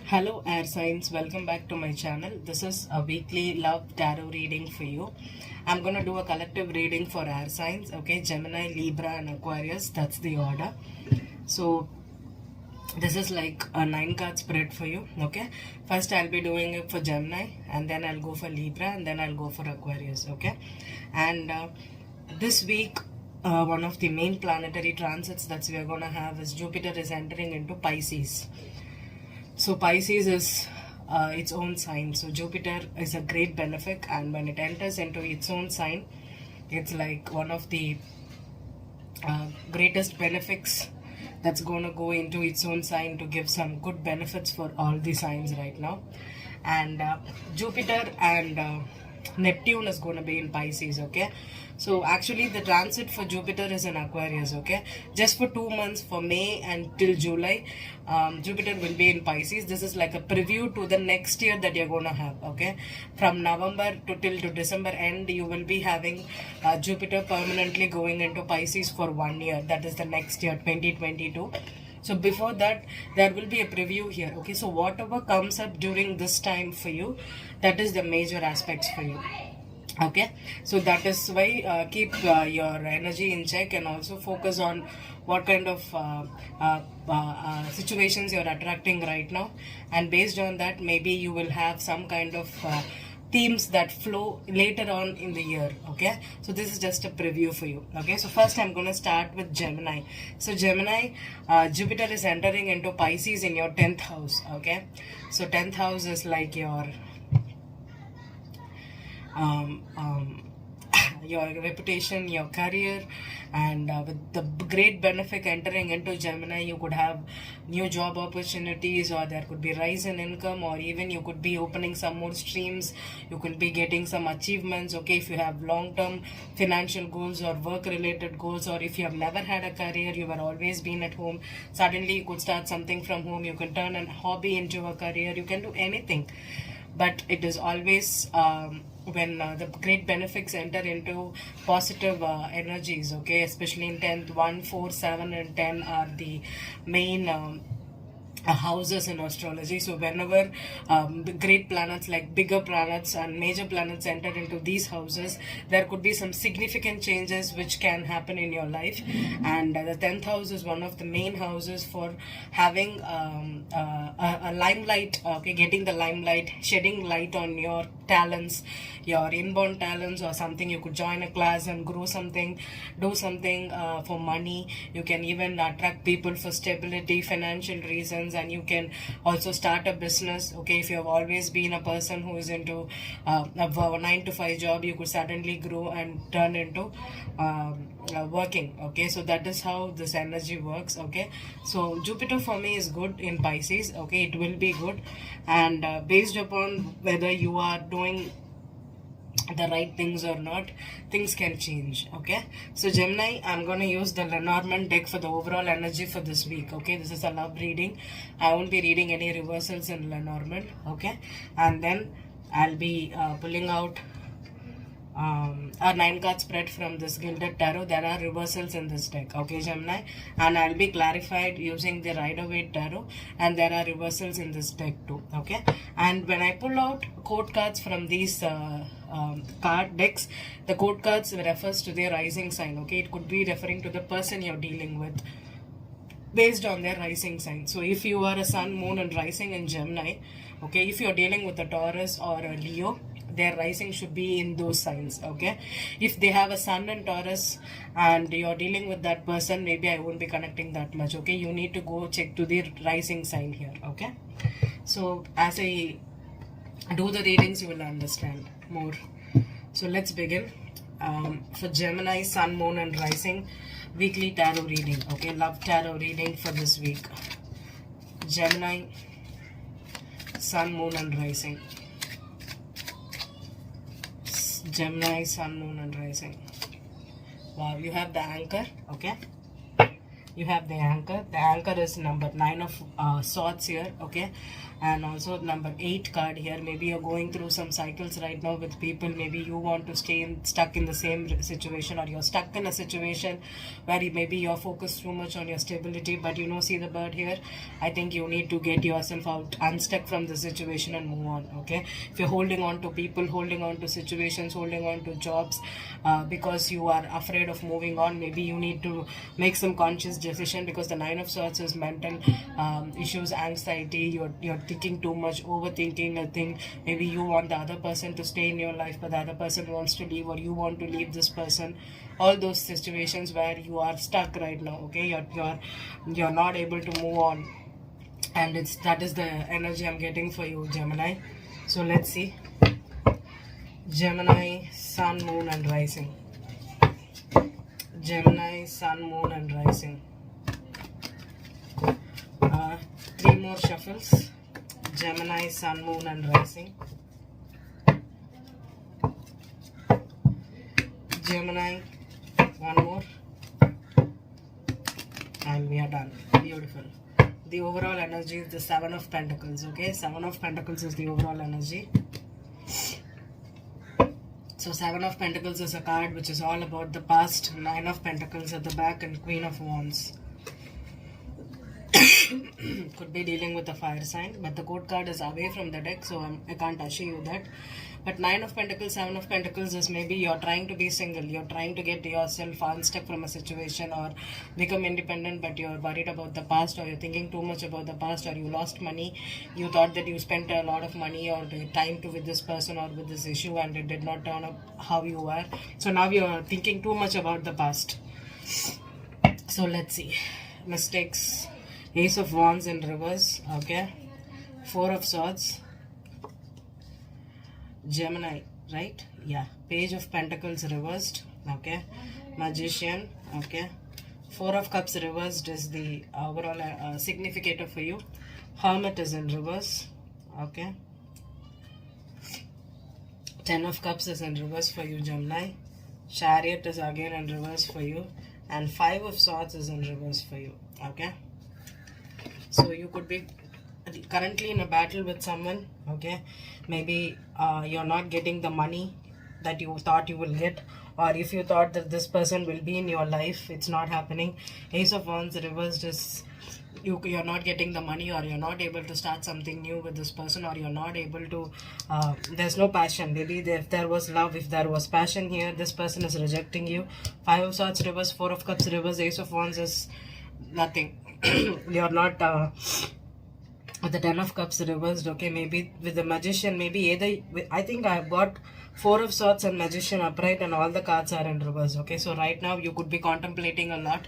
Hello, air signs. Welcome back to my channel. This is a weekly love tarot reading for you. I'm going to do a collective reading for air signs. Okay, Gemini, Libra, and Aquarius. That's the order. So, this is like a 9 card spread for you. Okay, first I'll be doing it for Gemini, and then I'll go for Libra, and then I'll go for Aquarius. Okay, and this week, one of the main planetary transits that we are going to have is Jupiter is entering into Pisces. So Pisces is its own sign. So Jupiter is a great benefic, and when it enters into its own sign, it's like one of the greatest benefics that's going to go into its own sign to give some good benefits for all the signs right now. And Jupiter and Neptune is going to be in Pisces. Okay, so actually the transit for Jupiter is in Aquarius. Okay, just for 2 months, for May and till July, Jupiter will be in Pisces. This is like a preview to the next year that you're going to have. Okay, from November to December end, you will be having Jupiter permanently going into Pisces for 1 year. That is the next year, 2022. So before that, there will be a preview here. Okay, so whatever comes up during this time for you, that is the major aspects for you. Okay, so that is why keep your energy in check, and also focus on what kind of situations you're attracting right now, and based on that, maybe you will have some kind of themes that flow later on in the year. Okay, so this is just a preview for you. Okay, so first I'm going to start with Gemini. So Gemini, Jupiter is entering into Pisces in your 10th house. Okay, so 10th house is like your your reputation, your career, and with the great benefic entering into Gemini, you could have new job opportunities, or there could be rise in income, or even you could be opening some more streams. You could be getting some achievements. Okay, if you have long-term financial goals or work-related goals, or if you have never had a career, you have always been at home, suddenly you could start something from home. You can turn a hobby into a career. You can do anything, but it is always when the great benefics enter into positive energies. Okay, especially in 10th, 1, 4, 7 and 10 are the main houses in astrology. So whenever the great planets, like bigger planets and major planets, enter into these houses, there could be some significant changes which can happen in your life. And the 10th house is one of the main houses for having a limelight. Okay, getting the limelight, shedding light on your talents, your inborn talents, or something. You could join a class and grow something, do something for money. You can even attract people for stability, financial reasons, and you can also start a business. Okay, if you have always been a person who is into a 9 to 5 job, you could suddenly grow and turn into working. Okay, so that is how this energy works. Okay, so Jupiter for me is good in Pisces. Okay, it will be good, and based upon whether you are doing the right things or not, things can change. Okay, so Gemini, I'm going to use the Lenormand deck for the overall energy for this week. Okay, this is a love reading. I won't be reading any reversals in Lenormand. Okay, and then I'll be pulling out a 9 card spread from this Gilded Tarot. There are reversals in this deck. Okay, Gemini, and I'll be clarified using the Rider-Waite Tarot, and there are reversals in this deck too. Okay, and when I pull out court cards from these card decks, the court cards refers to their rising sign. Okay, it could be referring to the person you're dealing with based on their rising sign. So if you are a sun, moon and rising in Gemini, okay, if you're dealing with a Taurus or a Leo, their rising should be in those signs. Okay, if they have a sun in Taurus and you're dealing with that person, maybe I won't be connecting that much. Okay, you need to go check to the rising sign here. Okay, so as I do the readings, you will understand more. So let's begin. For Gemini, sun, moon and rising, weekly tarot reading. Okay, love tarot reading for this week. Gemini, sun, moon and rising. Gemini, sun, moon and rising. Wow, you have the anchor. Okay, you have the anchor. The anchor is number 9 of swords here, okay, and also number 8 card here. Maybe you're going through some cycles right now with people. Maybe you want to stay stuck in the same situation, or you're stuck in a situation where maybe you're focused too much on your stability. But you know, see the bird here, I think you need to get yourself out, unstuck from the situation and move on, okay. If you're holding on to people, holding on to situations, holding on to jobs, because you are afraid of moving on, maybe you need to make some conscious decision, because the 9 of swords is mental issues, anxiety. You're thinking too much, overthinking a thing. Maybe you want the other person to stay in your life, but the other person wants to leave, or you want to leave this person. All those situations where you are stuck right now, okay. You're not able to move on, and that is the energy I'm getting for you, Gemini. So let's see. Gemini, Sun, Moon and Rising. Gemini, Sun, Moon and Rising. 3 more shuffles. Gemini, Sun, Moon and Rising. Gemini, 1 more. And we are done. Beautiful. The overall energy is the 7 of Pentacles, okay. 7 of Pentacles is the overall energy. So 7 of Pentacles is a card which is all about the past. 9 of Pentacles at the back and Queen of Wands. Could be dealing with a fire sign, but the court card is away from the deck, so I can't assure you that. But 9 of Pentacles, 7 of Pentacles is maybe you're trying to be single, you're trying to get yourself unstuck from a situation or become independent, but you're worried about the past, or you're thinking too much about the past, or you lost money. You thought that you spent a lot of money or time with this person or with this issue, and it did not turn up how you were. So now you're thinking too much about the past. So let's see. Mistakes. Ace of Wands in reverse, okay. 4 of Swords. Gemini, right? Yeah. Page of Pentacles reversed, okay. Magician, okay. 4 of Cups reversed is the overall significator for you. Hermit is in reverse, okay. 10 of Cups is in reverse for you, Gemini. Chariot is again in reverse for you. And 5 of Swords is in reverse for you, okay. So you could be currently in a battle with someone, okay. Maybe you're not getting the money that you thought you will get, or if you thought that this person will be in your life, it's not happening. Ace of Wands reversed is you're not getting the money, or you're not able to start something new with this person, or you're not able to there's no passion. Maybe if there was love, if there was passion here, this person is rejecting you. 5 of Swords reverse, 4 of Cups reverse, Ace of Wands is nothing. You're not with the 10 of Cups reversed, okay. Maybe with the Magician, maybe either I think I've got 4 of Swords and Magician upright, and all the cards are in reverse, okay. So right now you could be contemplating a lot.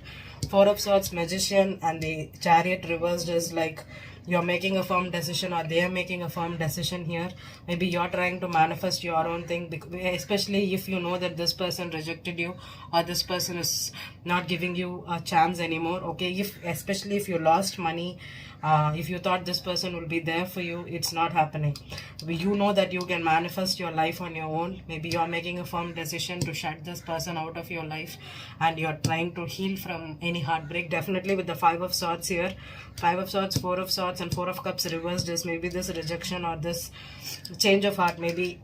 4 of Swords, Magician and the Chariot reversed is like you're making a firm decision, or they are making a firm decision here. Maybe you're trying to manifest your own thing, especially if you know that this person rejected you, or this person is not giving you a chance anymore, okay. Especially if you lost money, if you thought this person will be there for you, it's not happening. You know that you can manifest your life on your own. Maybe you're making a firm decision to shut this person out of your life, and you're trying to heal from any heartbreak. Definitely with the 5 of Swords here, 5 of Swords, 4 of Swords and 4 of Cups reversed is maybe this rejection or this change of heart. Maybe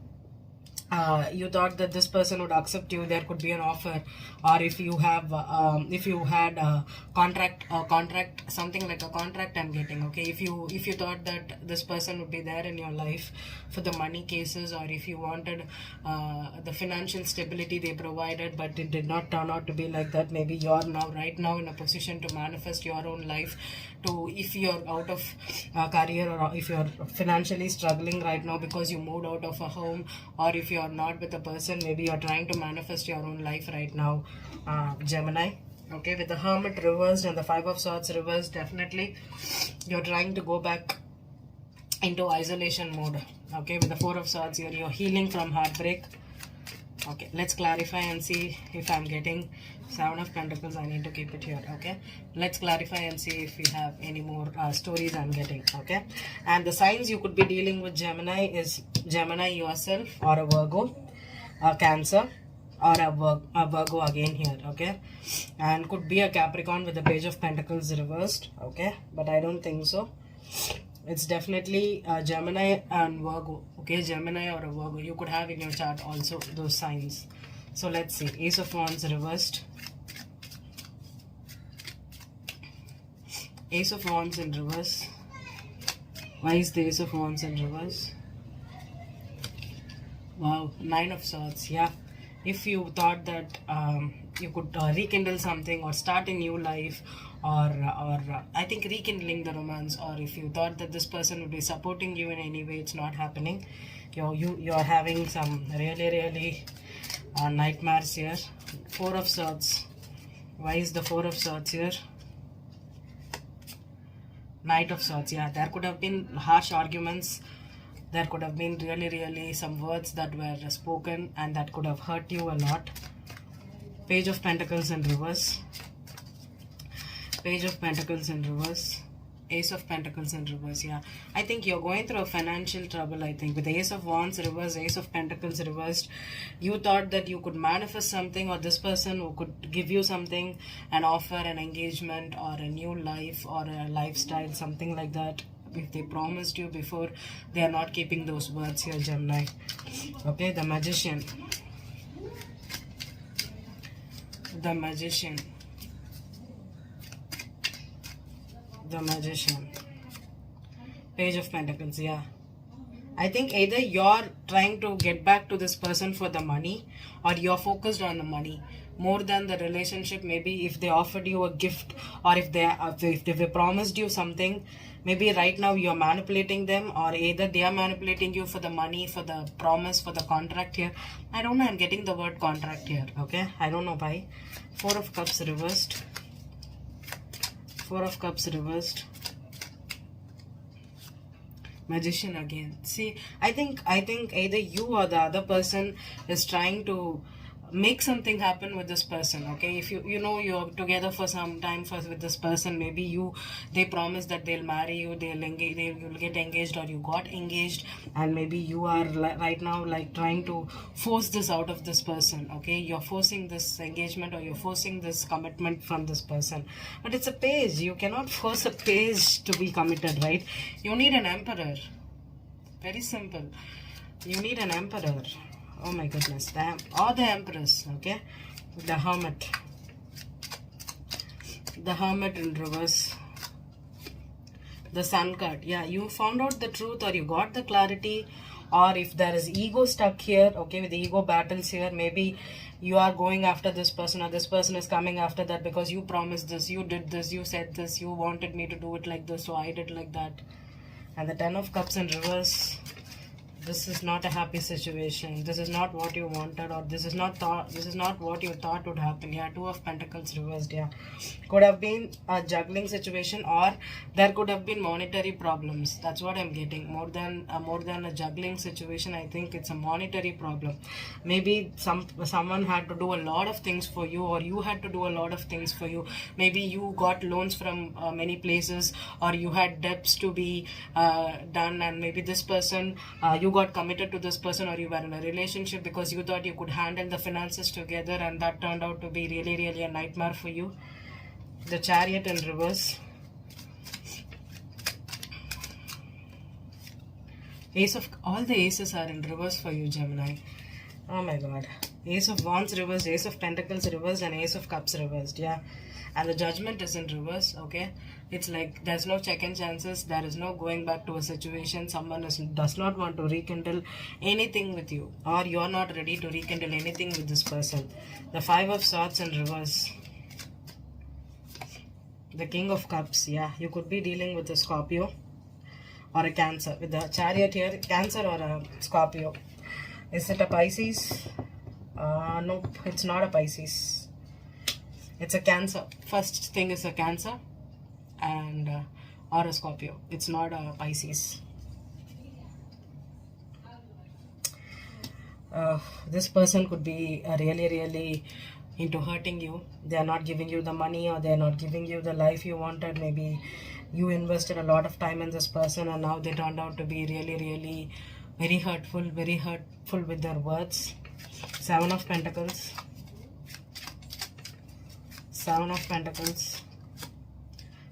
you thought that this person would accept you, there could be an offer, or if you have if you had a contract, something like a contract I'm getting, okay. If you thought that this person would be there in your life for the money cases, or if you wanted the financial stability they provided, but it did not turn out to be like that, maybe you're right now in a position to manifest your own life. If you're out of career, or if you're financially struggling right now because you moved out of a home, or if you're not with a person, maybe you're trying to manifest your own life right now, Gemini, okay. With the Hermit reversed and the 5 of Swords reversed, definitely you're trying to go back into isolation mode, okay. With the 4 of Swords here, you're healing from heartbreak, okay. Let's clarify and see if I'm getting 7 of Pentacles. I need to keep it here, okay. Let's clarify and see if we have any more stories I'm getting, okay. And the signs you could be dealing with, Gemini, is Gemini yourself, or a Virgo, a Cancer, or a Virgo again here, okay? And could be a Capricorn with the Page of Pentacles reversed, okay? But I don't think so. It's definitely Gemini and Virgo, okay? Gemini or a Virgo. You could have in your chart also those signs. So let's see. Ace of Wands reversed. Ace of Wands in reverse. Why is the Ace of Wands in reverse? Wow, Nine of Swords. Yeah, if you thought that you could rekindle something or start a new life, or I think rekindling the romance, or if you thought that this person would be supporting you in any way, it's not happening. You're having some really nightmares here. Four of Swords. Why is the Four of Swords here? Knight of Swords. Yeah, there could have been harsh arguments. There could have been really some words that were spoken and that could have hurt you a lot. Page of Pentacles in reverse. Page of Pentacles in reverse. Ace of Pentacles in reverse. Yeah, I think you're going through a financial trouble. I think with the Ace of Wands reversed, Ace of Pentacles reversed, you thought that you could manifest something, or this person who could give you something, an offer, an engagement, or a new life, or a lifestyle, something like that. If they promised you before, they are not keeping those words here, Gemini. Okay, the Magician. The Magician. The Magician. Page of Pentacles. Yeah, I think either you're trying to get back to this person for the money, or you're focused on the money more than the relationship. Maybe if they offered you a gift, or if they promised you something, maybe right now you're manipulating them, or either they are manipulating you for the money, for the promise, for the contract here. I don't know, I'm getting the word contract here, okay? I don't know why. Four of Cups reversed. Four of Cups reversed. Magician again. See, I think either you or the other person is trying to make something happen with this person, okay? If you know you're together for some time with this person, maybe they promise that they'll marry you, you'll get engaged, or you got engaged, and maybe you are right now like trying to force this out of this person, okay? You're forcing this engagement, or you're forcing this commitment from this person. But it's a page. You cannot force a page to be committed, right? You need an Emperor. Very simple. You need an Emperor. Oh my goodness, or the Empress, okay? The Hermit. The Hermit in reverse. The Sun card. Yeah, you found out the truth, or you got the clarity, or if there is ego stuck here, okay, with the ego battles here, maybe you are going after this person, or this person is coming after that because you promised this, you did this, you said this, you wanted me to do it like this, so I did like that. And the Ten of Cups in reverse. This is not a happy situation. This is not what you wanted, or this is not what you thought would happen. Yeah, Two of Pentacles reversed. Yeah, could have been a juggling situation, or there could have been monetary problems. That's what I'm getting. More than a juggling situation, I think it's a monetary problem. Maybe someone had to do a lot of things for you, or you had to do a lot of things for you. Maybe you got loans from many places, or you had debts to be done, and maybe this person you got committed to this person, or you were in a relationship because you thought you could handle the finances together, and that turned out to be really a nightmare for you. The Chariot in reverse. All the aces are in reverse for you, Gemini. Oh my god. Ace of Wands reversed, Ace of Pentacles reversed, and Ace of Cups reversed. Yeah, and the Judgment is in reverse, okay? It's like there's no second chances. There is no going back to a situation. Someone does not want to rekindle anything with you, or you're not ready to rekindle anything with this person. The Five of Swords in reverse. The King of Cups. Yeah, you could be dealing with a Scorpio or a Cancer. With the Chariot here, Cancer or a Scorpio. Is it a Pisces? Nope, it's not a Pisces. It's a Cancer. First thing is a Cancer, and or a Scorpio. It's not a Pisces. This person could be really into hurting you. They are not giving you the money, or they are not giving you the life you wanted. Maybe you invested a lot of time in this person, and now they turned out to be really very hurtful with their words. Seven of Pentacles. Seven of Pentacles.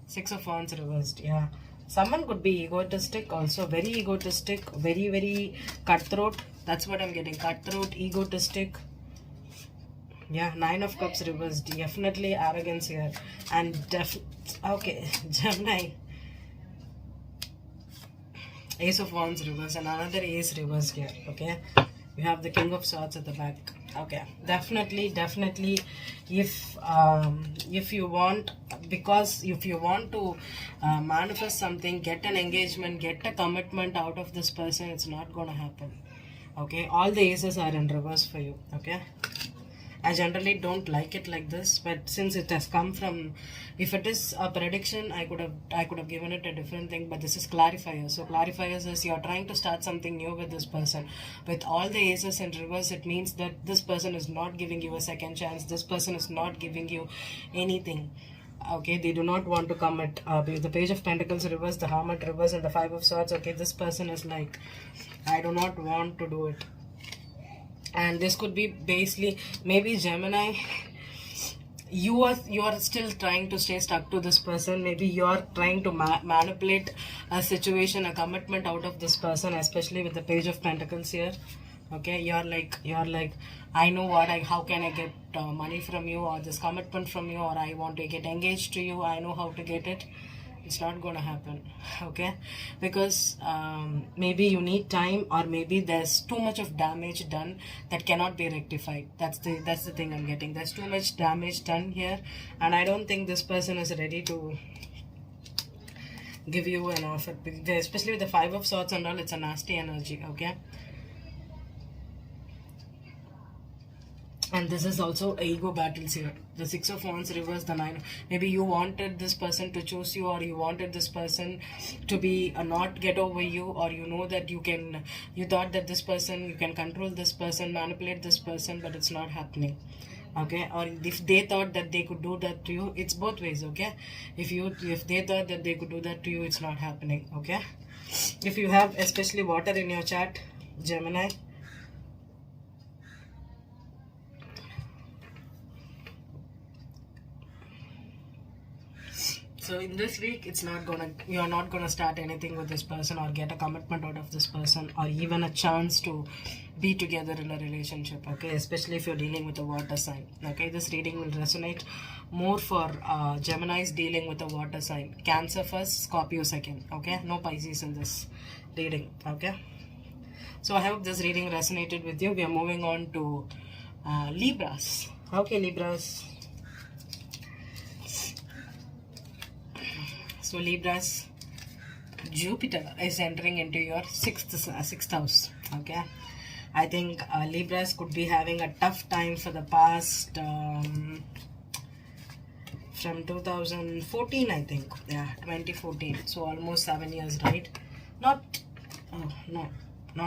Six of Wands reversed. Yeah. Someone could be egotistic also. Very egotistic. Very, very cutthroat. That's what I'm getting. Cutthroat, egotistic. Yeah. Nine of Cups reversed. Definitely arrogance here. And okay. Gemini. Ace of Wands reversed. And another Ace reversed here. Okay. You have the King of Swords at the back. Okay, definitely if you want, because if you want to manifest something, get an engagement, get a commitment out of this person, it's not gonna happen. Okay, all the aces are in reverse for you. Okay, I generally don't like it like this, but since it has come from, if it is a prediction, I could have given it a different thing, but this is clarifier. So clarifiers is you're trying to start something new with this person. With all the aces in reverse, it means that this person is not giving you a second chance. This person is not giving you anything. Okay, they do not want to commit. The Page of Pentacles reverse, the Hermit reverse, and the Five of Swords. Okay, this person is like, I do not want to do it. And this could be basically maybe Gemini, you are still trying to stay stuck to this person. Maybe you are trying to manipulate a situation, a commitment out of this person, especially with the Page of Pentacles here. Okay, you're like I know how can I get money from you, or this commitment from you, or I want to get engaged to you, I know how to get it. It's not gonna happen. Okay, because maybe you need time, or maybe there's too much of damage done that cannot be rectified. That's the thing I'm getting. There's too much damage done here, and I don't think this person is ready to give you an offer, especially with the Five of Swords and all. It's a nasty energy. Okay, and this is also ego battles here. The Six of Wands reverse, the Nine. Maybe you wanted this person to choose you, or you wanted this person to be not get over you, or you know that you thought that this person, you can control this person, manipulate this person, but it's not happening. Okay, or if they thought that they could do that to you, it's both ways. Okay, if they thought that they could do that to you, it's not happening. Okay, if you have especially water in your chart, Gemini, so in this week, you're not gonna start anything with this person, or get a commitment out of this person, or even a chance to be together in a relationship. Okay, especially if you're dealing with a water sign. Okay, this reading will resonate more for Geminis dealing with a water sign. Cancer first, Scorpio second. Okay, no Pisces in this reading. Okay, so I hope this reading resonated with you. We are moving on to Libras. Okay, Libras. So Libras, Jupiter is entering into your sixth house. Okay, I think Libras could be having a tough time for the past from 2014, I think. Yeah, 2014. So almost 7 years, right? Not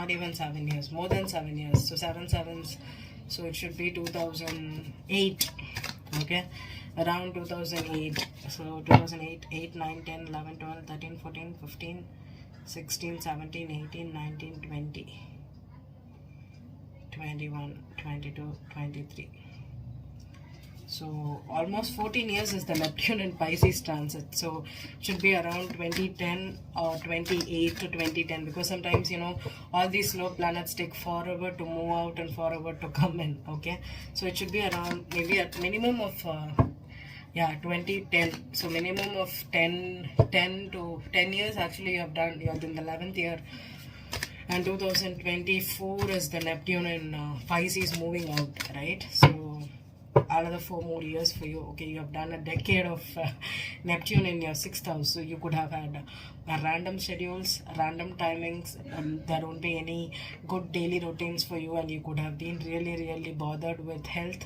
even 7 years. More than 7 years. So 7 sevens. So it should be 2008. Okay, around 2008. So 2008, 8, 9, 10, 11, 12, 13, 14, 15, 16, 17, 18, 19, 20, 21, 22, 23. So almost 14 years is the Neptune in Pisces transit. So it should be around 2010 or 28 to 2010, because sometimes, you know, all these slow planets take forever to move out and forever to come in. Okay, so it should be around maybe at minimum of 2010. So minimum of 10 to 10 years. Actually, you're in the 11th year, and 2024 is the Neptune in Pisces moving out, right? So another 4 more years for you. Okay, you have done a decade of Neptune in your 6th house. So you could have had random schedules, random timings, and there won't be any good daily routines for you, and you could have been really bothered with health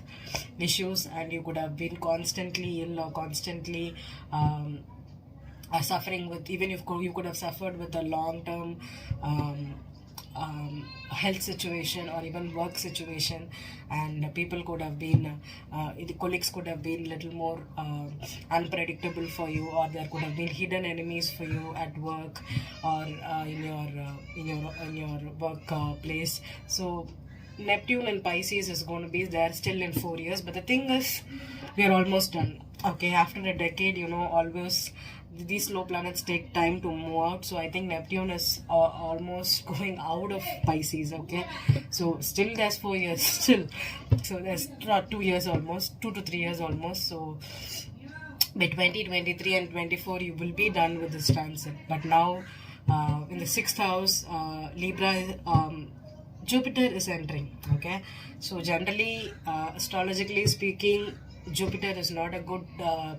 issues, and you could have been constantly ill, or constantly suffering with, even if you could have suffered with a long-term health situation, or even work situation, and people could have been the colleagues could have been little more unpredictable for you, or there could have been hidden enemies for you at work, or in your work place. So Neptune and Pisces is going to be there still in 4 years, but the thing is, we are almost done. Okay, after a decade, always these slow planets take time to move out. So I think Neptune is almost going out of Pisces. Okay, so still there's 4 years still. So there's 2 years almost, 2 to 3 years almost. So by 2023 and 24 you will be done with this transit. But now in the sixth house, Libra, Jupiter is entering. Okay, so generally, astrologically speaking, Jupiter is not a good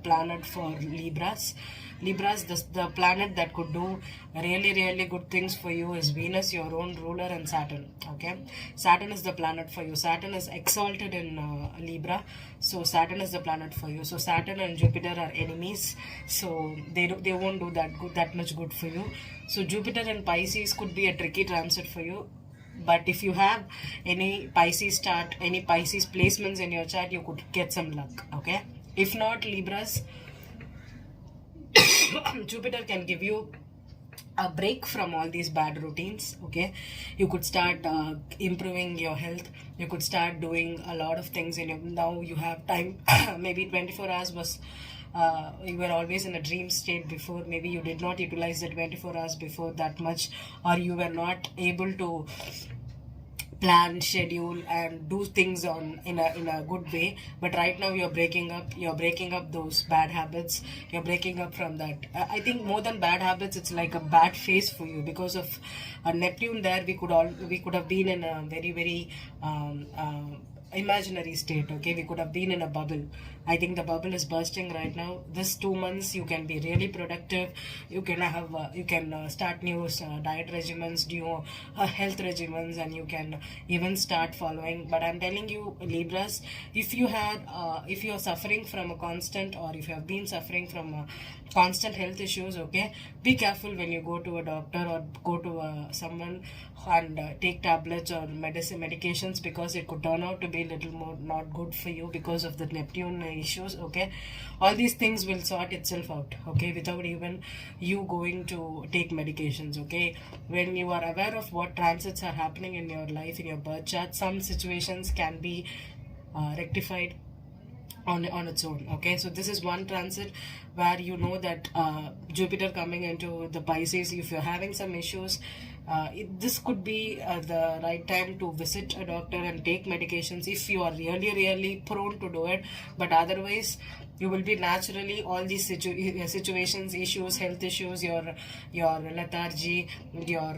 planet for Libras. The planet that could do really, really good things for you is Venus, your own ruler, and Saturn. Okay, Saturn is the planet for you. Saturn is exalted in Libra, so Saturn is the planet for you. So Saturn and Jupiter are enemies, so they won't do that much good for you. So Jupiter and Pisces could be a tricky transit for you. But if you have any Pisces chart, any Pisces placements in your chart, you could get some luck. Okay, if not, Libras, Jupiter can give you a break from all these bad routines. Okay, you could start improving your health. You could start doing a lot of things now you have time. Maybe 24 hours was you were always in a dream state before. Maybe you did not utilize the 24 hours before that much, or you were not able to plan, schedule, and do things in a good way. But right now you're breaking up those bad habits. You're breaking up from that. I think more than bad habits, it's like a bad phase for you because of Neptune there. We could have been in a very, very imaginary state. Okay, we could have been in a bubble. I think the bubble is bursting right now. This 2 months you can be really productive. You can start new diet regimens, new health regimens, and you can even start following. But I'm telling you, Libras, if you are suffering from a constant, or if you have been suffering from constant health issues, okay, be careful when you go to a doctor or go to someone and take tablets or medications, because it could turn out to be a little more not good for you because of the Neptune issues. Okay, all these things will sort itself out, okay, without even you going to take medications. Okay, when you are aware of what transits are happening in your life, in your birth chart, some situations can be rectified on its own. Okay, so this is one transit where you know that Jupiter coming into the Pisces, if you're having some issues, this could be the right time to visit a doctor and take medications if you are really, really prone to do it. But otherwise, you will be naturally all these situations, issues, health issues, your lethargy, your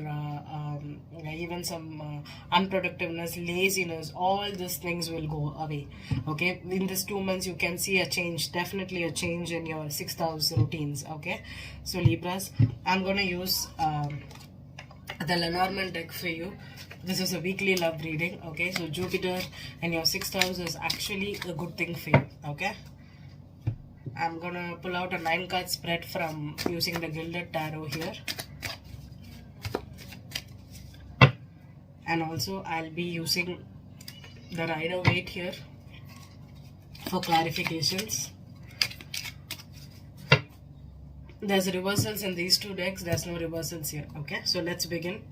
even some unproductiveness, laziness, all these things will go away. Okay, in this 2 months you can see a change, definitely a change in your 6th house routines. Okay, so Libras, I'm gonna use the Lenormand deck for you. This is a weekly love reading. Okay, so Jupiter and your 6th house is actually a good thing for you. Okay, I'm gonna pull out a 9-card spread from using the Gilded Tarot here, and also I'll be using the Rider-Waite here for clarifications. There's reversals in these two decks, there's no reversals here. Okay, so let's begin.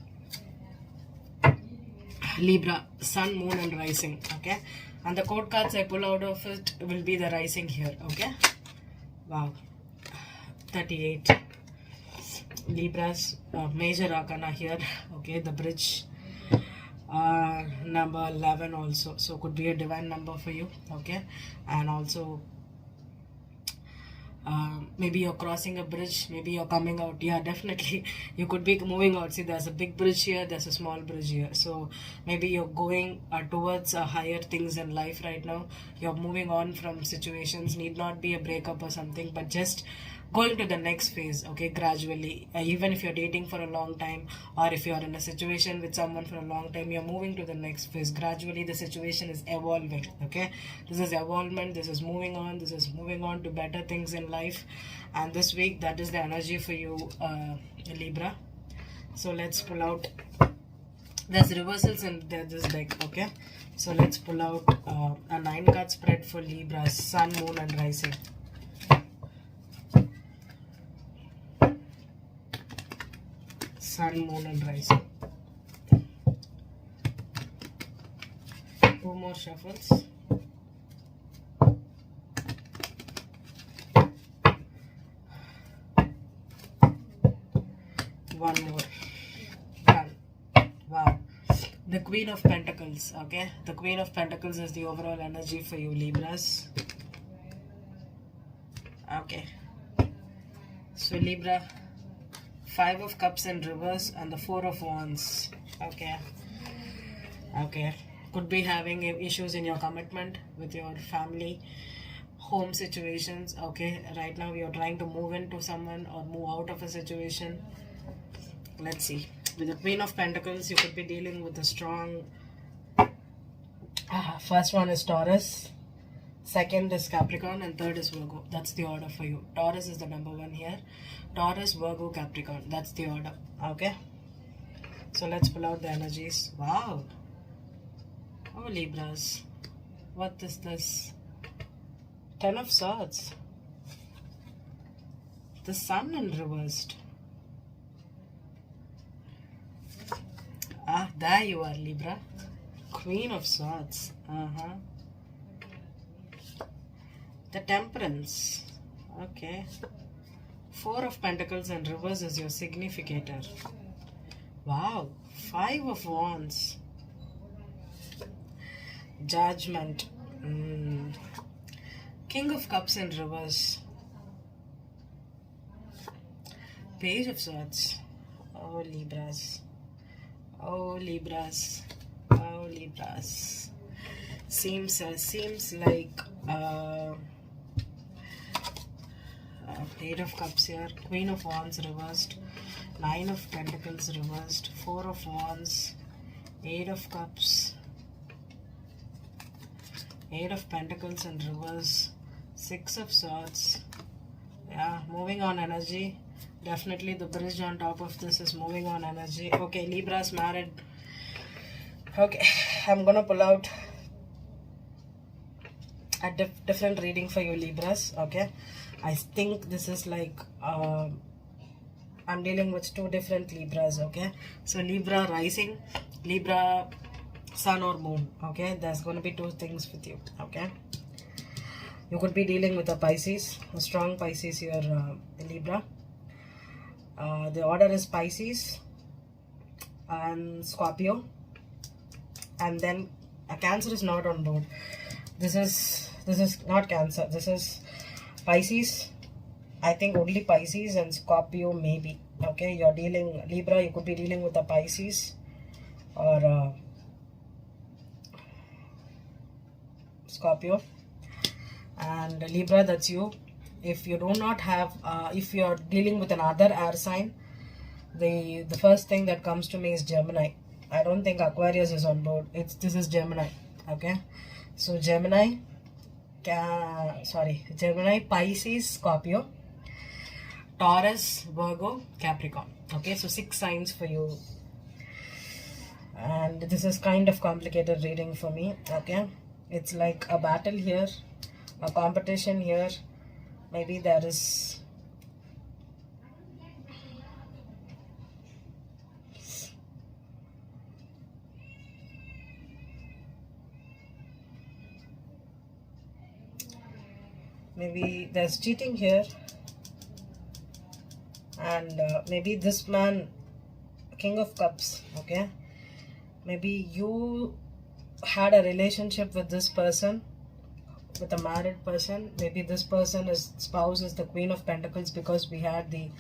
Libra, Sun, Moon, and Rising. Okay, and the code cards I pull out of it will be the Rising here. Okay, wow, 38. Libra's major arcana here. Okay, the bridge, number 11 also, so could be a divine number for you. Okay, and also maybe you're crossing a bridge, maybe you're coming out. Yeah, definitely you could be moving out. See, there's a big bridge here, there's a small bridge here. So maybe you're going towards higher things in life right now. You're moving on from situations, need not be a breakup or something, but just going to the next phase. Okay, gradually, even if you're dating for a long time, or if you're in a situation with someone for a long time, you're moving to the next phase. Gradually the situation is evolving. Okay, this is evolvement, this is moving on, this is moving on to better things in life. And this week, that is the energy for you, Libra. So let's pull out, there's reversals in this deck. Okay, so let's pull out a 9-card spread for Libra, Sun, Moon, and Rising. Sun, Moon, and Rising. 2 more shuffles. One more. Done. Wow. The Queen of Pentacles, okay? The Queen of Pentacles is the overall energy for you, Libras. Okay. So, Libra, 5 of Cups in reverse and the 4 of Wands. Okay. Okay. Could be having issues in your commitment with your family, home situations. Okay. Right now, you're trying to move into someone or move out of a situation. Let's see. With the Queen of Pentacles, you could be dealing with a strong... first one is Taurus. Second is Capricorn. And third is Virgo. That's the order for you. Taurus is the number 1 here. Taurus, Virgo, Capricorn. That's the order. Okay. So let's pull out the energies. Wow. Oh, Libras. What is this? 10 of Swords. The Sun in reversed. There you are, Libra. Queen of Swords. The Temperance. Okay. 4 of Pentacles in reverse is your significator. Wow. 5 of Wands. Judgment. King of Cups in reverse. Page of Swords. Oh, Libras. Oh, Libras. Oh, Libras. Seems like Eight of Cups here. Queen of Wands reversed. 9 of Pentacles reversed. 4 of Wands. 8 of Cups. 8 of Pentacles in reverse. 6 of Swords. Yeah, moving on energy. Definitely the bridge on top of this is moving on energy. Okay, Libra's married. Okay, I'm gonna pull out a different reading for you, Libras. Okay, I think this is like I'm dealing with 2 different Libras. Okay, so Libra rising, Libra sun or moon. Okay, there's going to be 2 things with you. Okay, you could be dealing with a Pisces, a strong Pisces here, Libra. The order is Pisces and Scorpio, and then a Cancer is not on board. This is not Cancer. This is Pisces. I think only Pisces and Scorpio maybe. Okay, you're dealing, Libra, you could be dealing with a Pisces or Scorpio. And Libra, that's you. If you do not have, if you're dealing with another air sign, the first thing that comes to me is Gemini. I don't think Aquarius is on board. This is Gemini. Okay, so Gemini, Pisces, Scorpio, Taurus, Virgo, Capricorn. Okay, so 6 signs for you. And this is kind of complicated reading for me. Okay, it's like a battle here, a competition here. Maybe there is there's cheating here, and maybe this man, King of Cups. Okay, maybe you had a relationship with this person, with a married person. Maybe this person is spouse is the Queen of Pentacles, because we had the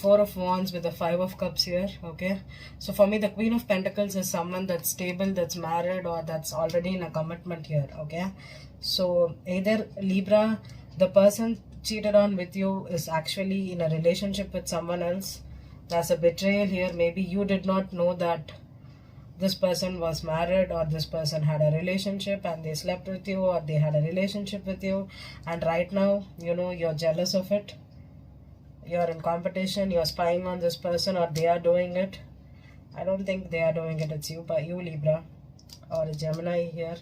4 of Wands with the 5 of Cups here. Okay, so for me the Queen of Pentacles is someone that's stable, that's married, or that's already in a commitment here. Okay, so either Libra, the person cheated on with you is actually in a relationship with someone else. There's a betrayal here. Maybe you did not know that this person was married, or this person had a relationship and they slept with you, or they had a relationship with you, and right now, you know, you're jealous of it. You're in competition, you're spying on this person, or they are doing it. I don't think they are doing it, it's you, but you, Libra, or a Gemini here.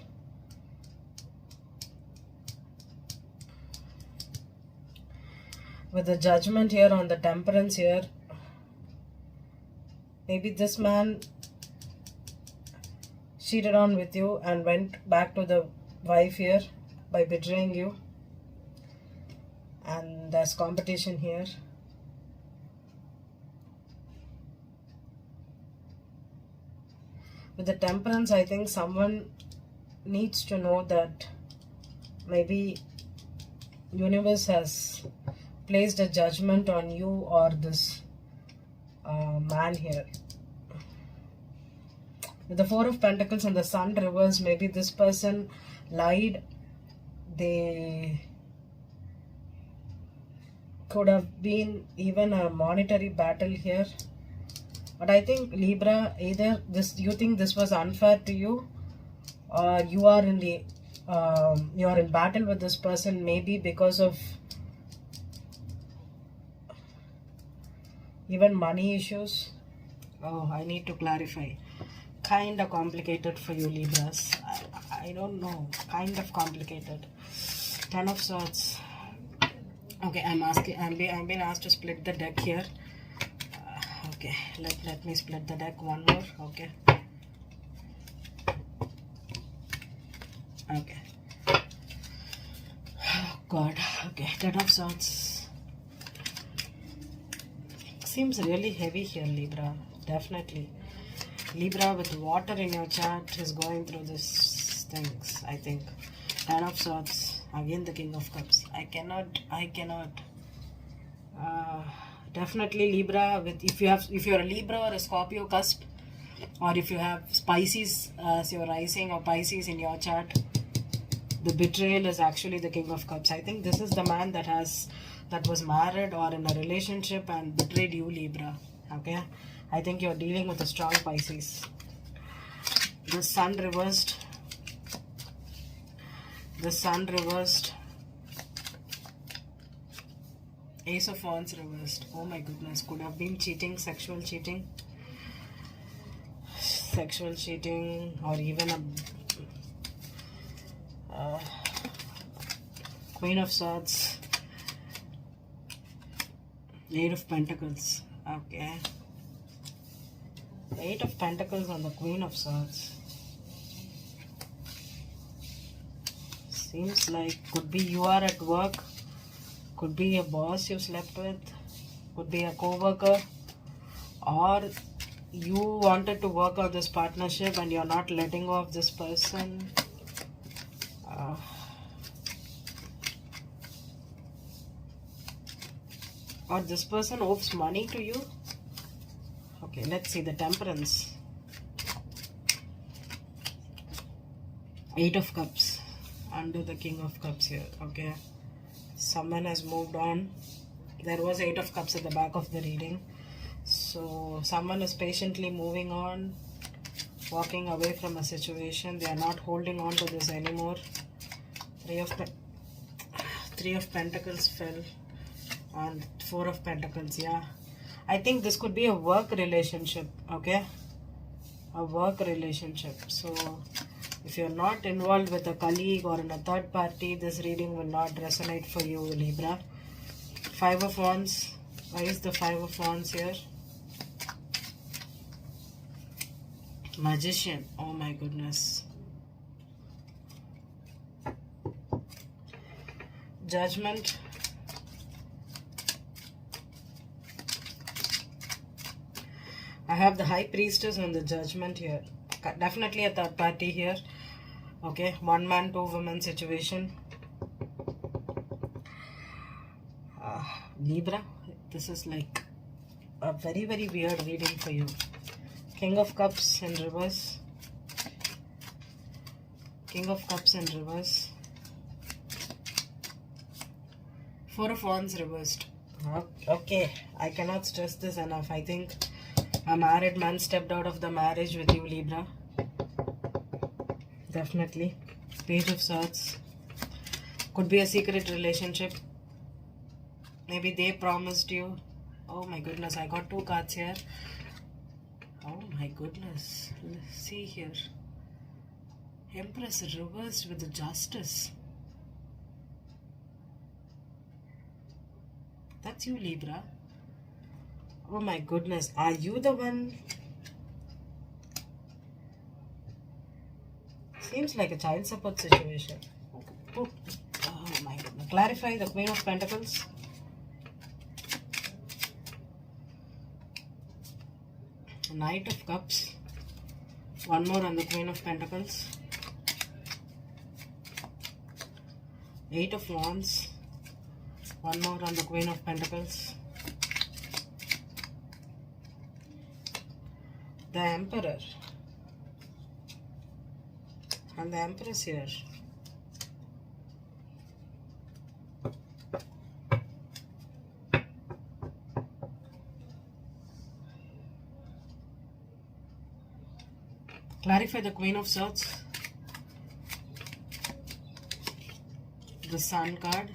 With the Judgment here on the Temperance here, maybe this man cheated on with you and went back to the wife here by betraying you. And there's competition here. With the Temperance, I think someone needs to know that maybe universe has placed a judgment on you or this man here. With the Four of Pentacles and the Sun reversed, maybe this person lied. They could have been even a monetary battle here. But I think Libra, either this, you think this was unfair to you, or you are in the you are in battle with this person, maybe because of even money issues. Oh, I need to clarify. Kind of complicated for you, Libras. I don't know. Kind of complicated. Ten of Swords. Okay, I'm being asked to split the deck here. Okay, let me split the deck one more. Okay. Okay. Oh God. Okay, Ten of Swords. Seems really heavy here, Libra. Definitely. Libra with water in your chart is going through these things, I think. Ten of Swords. Again the King of Cups. I cannot. Definitely Libra, with if you're a Libra or a Scorpio cusp, or if you have Pisces as your rising or Pisces in your chart, the betrayal is actually the King of Cups. I think this is the man that was married or in a relationship and betrayed you, Libra. Okay, I think you're dealing with a strong Pisces. The Sun reversed. The Sun reversed. Ace of Wands reversed. Oh my goodness. Could have been cheating, sexual cheating. Sexual cheating, or even a Queen of Swords. Eight of Pentacles. Okay. Eight of Pentacles on the Queen of Swords. Seems like could be you are at work. Could be a boss you slept with, could be a co-worker, or you wanted to work on this partnership and you're not letting go of this person. Or this person owes money to you. Okay, let's see the Temperance. Eight of Cups under the King of Cups here. Okay. Someone has moved on. There was Eight of Cups at the back of the reading. So someone is patiently moving on, walking away from a situation. They are not holding on to this anymore. Three of Pentacles fell on Four of Pentacles. Yeah, I think this could be a work relationship. Okay, a work relationship. So if you're not involved with a colleague or in a third party, this reading will not resonate for you, Libra. Five of Wands. Why is the Five of Wands here? Magician. Oh my goodness. Judgment. I have the High Priestess on the Judgment here. Definitely a third party here. Okay, one man, two women situation. Libra, this is like a very, very weird reading for you. King of Cups in reverse. King of Cups in reverse. Four of Wands reversed. Okay, I cannot stress this enough. I think a married man stepped out of the marriage with you, Libra. Definitely. Page of Swords. Could be a secret relationship. Maybe they promised you. Oh my goodness, I got two cards here. Oh my goodness. Let's see here. Empress reversed with the Justice. That's you, Libra. Oh my goodness. Are you the one? Seems like a child support situation. Oh my goodness. Clarify the Queen of Pentacles. Knight of Cups. One more on the Queen of Pentacles. Eight of Wands. One more on the Queen of Pentacles. The Emperor. And the Empress here. Clarify the Queen of Swords. The Sun card.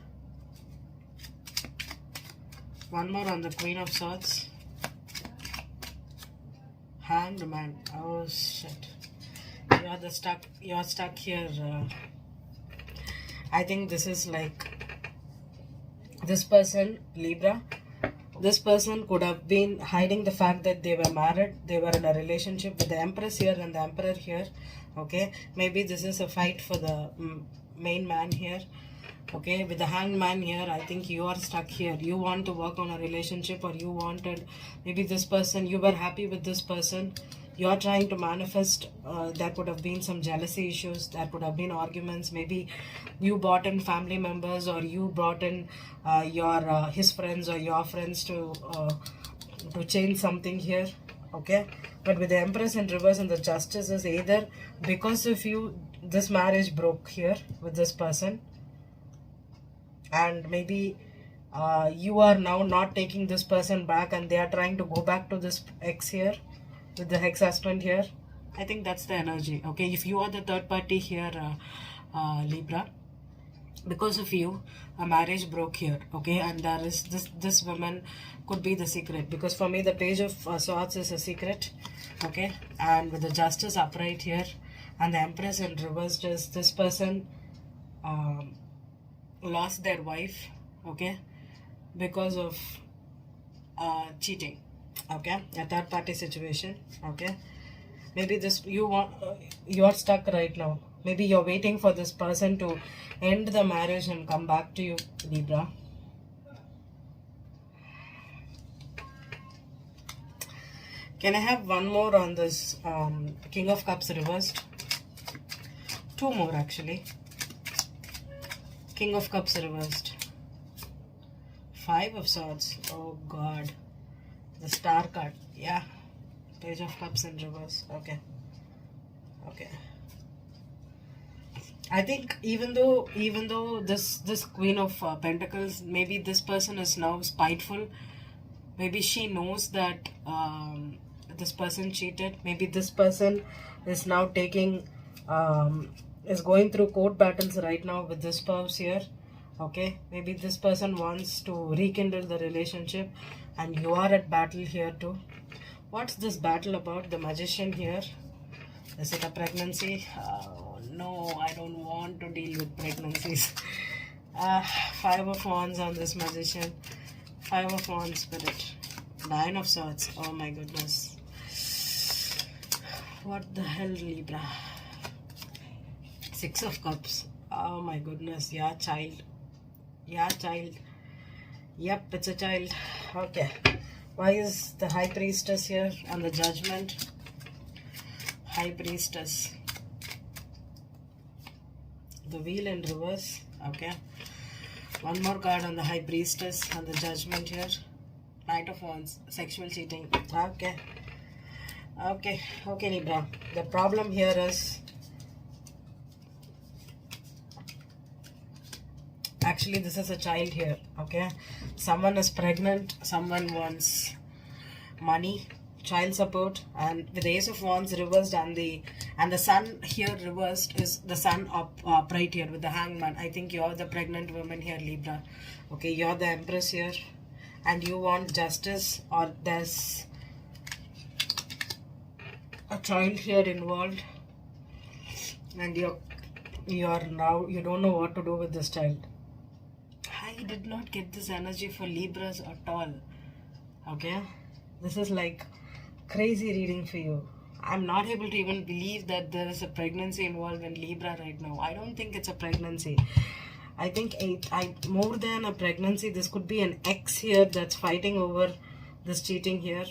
One more on the Queen of Swords. Hanged Man. Oh shit. You're stuck here. I think this is like this person, Libra. This person could have been hiding the fact that they were married, they were in a relationship with the Empress here and the Emperor here. Okay, maybe this is a fight for the main man here. Okay, with the Hanged Man here, I think you are stuck here. You want to work on a relationship, or you wanted, maybe this person, you were happy with this person. You are trying to manifest. There could have been some jealousy issues. There could have been arguments. Maybe you brought in family members, or you brought in his friends or your friends to change something here. Okay, but with the Empress in reverse and the Justice is either because of you, this marriage broke here with this person, and maybe you are now not taking this person back, and they are trying to go back to this ex here with the ex-husband here. I think that's the energy. Okay, if you are the third party here, Libra, because of you, a marriage broke here. Okay, and there is this woman could be the secret, because for me the Page of Swords is a secret. Okay, and with the Justice upright here and the Empress in reverse, just this person lost their wife, okay, because of cheating. Okay, a third party situation. Okay, maybe this you're stuck right now. Maybe you're waiting for this person to end the marriage and come back to you, Libra. Can I have one more on this King of Cups reversed? Two more actually. King of Cups reversed. Five of Swords. Oh God. The Star card. Yeah. Page of Cups in reverse. Okay. Okay. I think even though this Queen of Pentacles, maybe this person is now spiteful. Maybe she knows that this person cheated. Maybe this person is now taking is going through court battles right now with this spouse here. Okay, maybe this person wants to rekindle the relationship, and you are at battle here too. What's this battle about? The Magician here. Is it a pregnancy? Oh, no, I don't want to deal with pregnancies. Five of Wands on this Magician. Five of Wands Spirit. Nine of Swords. Oh my goodness. What the hell, Libra? Six of Cups. Oh my goodness. Yeah, child. Yeah, child. Yep, it's a child. Okay. Why is the High Priestess here on the Judgment? High Priestess. The Wheel in reverse. Okay. One more card on the High Priestess on the Judgment here. Knight of Wands. Sexual cheating. Okay. Okay. Okay, Libra. The problem here is, actually this is a child here. Okay, someone is pregnant, someone wants money, child support, and with the Ace of Wands reversed and the Sun here reversed is the Sun upright here with the Hanged Man. I think you're the pregnant woman here, Libra. Okay, you're the Empress here, and you want justice, or there's a child here involved, and you're now, you don't know what to do with this child. I did not get this energy for Libras at all. Okay, this is like crazy reading for you. I'm not able to even believe that there is a pregnancy involved in Libra right now. I don't think it's a pregnancy. I think more than a pregnancy, this could be an ex here that's fighting over this cheating here.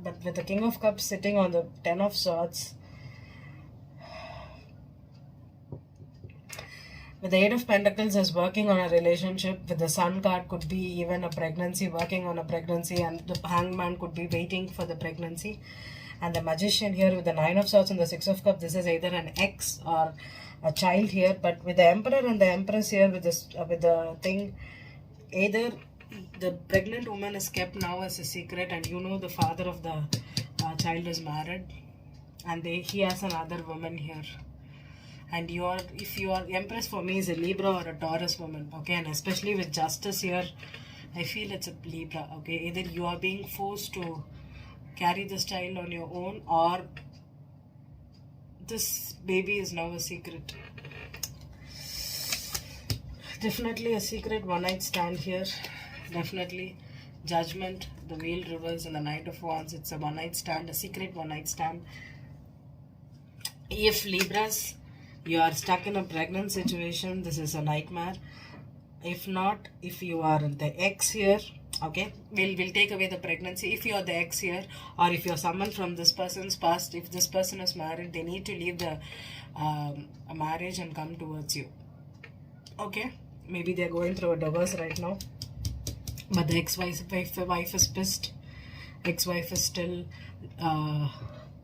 But with the King of Cups sitting on the Ten of Swords, with the Eight of Pentacles is working on a relationship. With the Sun card could be even a pregnancy, working on a pregnancy, and the Hangman could be waiting for the pregnancy. And the Magician here with the Nine of Swords and the Six of Cups, this is either an ex or a child here. But with the Emperor and the Empress here, with this with the thing, either the pregnant woman is kept now as a secret, and you know the father of the child is married, and he has another woman here. And if you are Empress for me is a Libra or a Taurus woman, okay? And especially with Justice here, I feel it's a Libra, okay? Either you are being forced to carry this child on your own, or this baby is now a secret. Definitely a secret one-night stand here. Definitely. Judgment, the Wheel reverse, and the Knight of Wands. It's a one-night stand, a secret one-night stand. If Libras, you are stuck in a pregnant situation, this is a nightmare. If not, if you are the ex here, okay, we'll take away the pregnancy. If you are the ex here, or if you are someone from this person's past, if this person is married, they need to leave the marriage and come towards you, okay? Maybe they're going through a divorce right now, but the ex-wife is pissed. Ex-wife is still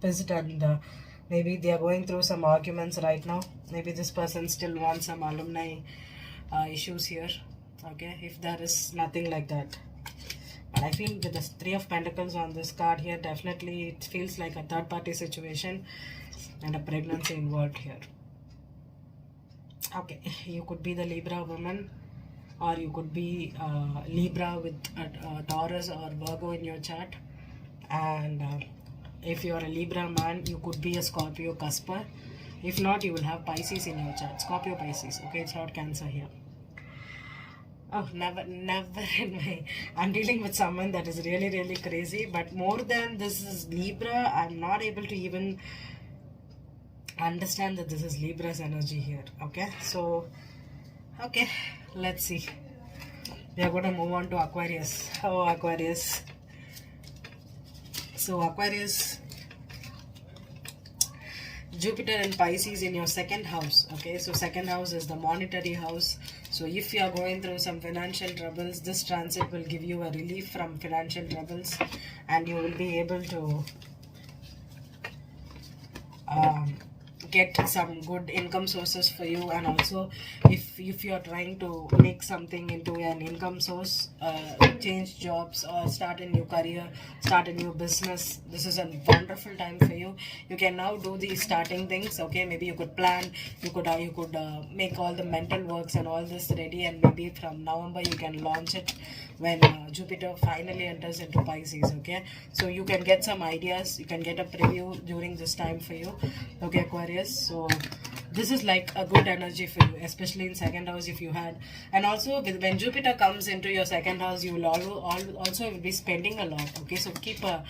pissed, and maybe they are going through some arguments right now. Maybe this person still wants some alumni issues here, okay, if there is nothing like that. But I feel with the Three of Pentacles on this card here, definitely it feels like a third party situation and a pregnancy involved here. Okay, you could be the Libra woman, or you could be Libra with a Taurus or Virgo in your chart. And if you are a Libra man, you could be a Scorpio cusper. If not, you will have Pisces in your chart. Scorpio, Pisces. Okay, it's not Cancer here. Oh, never in my... I'm dealing with someone that is really, really crazy. But more than this is Libra, I'm not able to even understand that this is Libra's energy here. Okay, so... Okay, let's see. We are going to move on to Aquarius. Oh, Aquarius. So, Aquarius... Jupiter and Pisces in your second house, okay? So second house is the monetary house. So if you are going through some financial troubles, this transit will give you a relief from financial troubles, and you will be able to get some good income sources for you. And also if you are trying to make something into an income source, change jobs or start a new career, start a new business, this is a wonderful time for you. You can now do these starting things, okay? Maybe you could plan, you could make all the mental works and all this ready, and maybe from November you can launch it when Jupiter finally enters into Pisces, okay? So you can get some ideas, you can get a preview during this time for you, okay, Aquarius? So this is like a good energy for you, especially in second house if you had. And also when Jupiter comes into your second house, you will also be spending a lot, okay? So keep a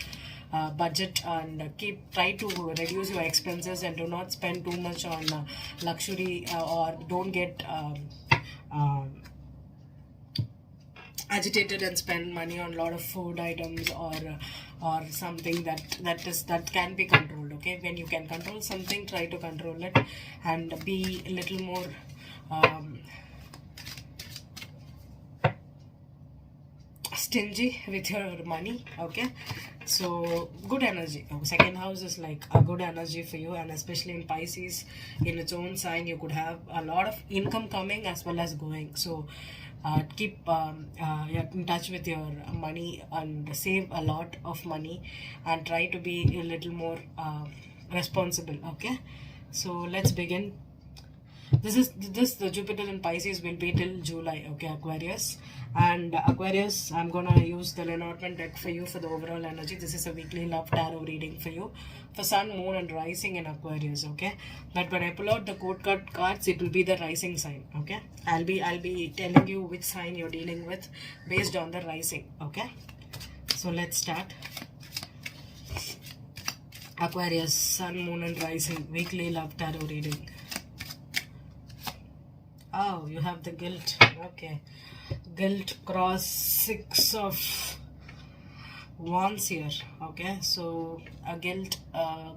budget and try to reduce your expenses, and do not spend too much on luxury, or don't get agitated and spend money on a lot of food items, or something that can be controlled, okay? When you can control something, try to control it and be a little more stingy with your money, okay? So good energy. Second house is like a good energy for you, and especially in Pisces, in its own sign, you could have a lot of income coming as well as going. So keep in touch with your money and save a lot of money, and try to be a little more responsible, okay? So let's begin. The Jupiter in Pisces will be till July, okay, Aquarius? And Aquarius, I'm gonna use the Lenormand deck for you for the overall energy. This is a weekly love tarot reading for you for Sun, Moon and Rising in Aquarius, okay? But when I pull out the code card cards, it will be the rising sign, okay? I'll be telling you which sign you're dealing with based on the rising, okay? So let's start. Aquarius, Sun, Moon and Rising, weekly love tarot reading. Oh, you have the guilt. Okay. Guilt cross 6 of wands here. Okay, so a guilt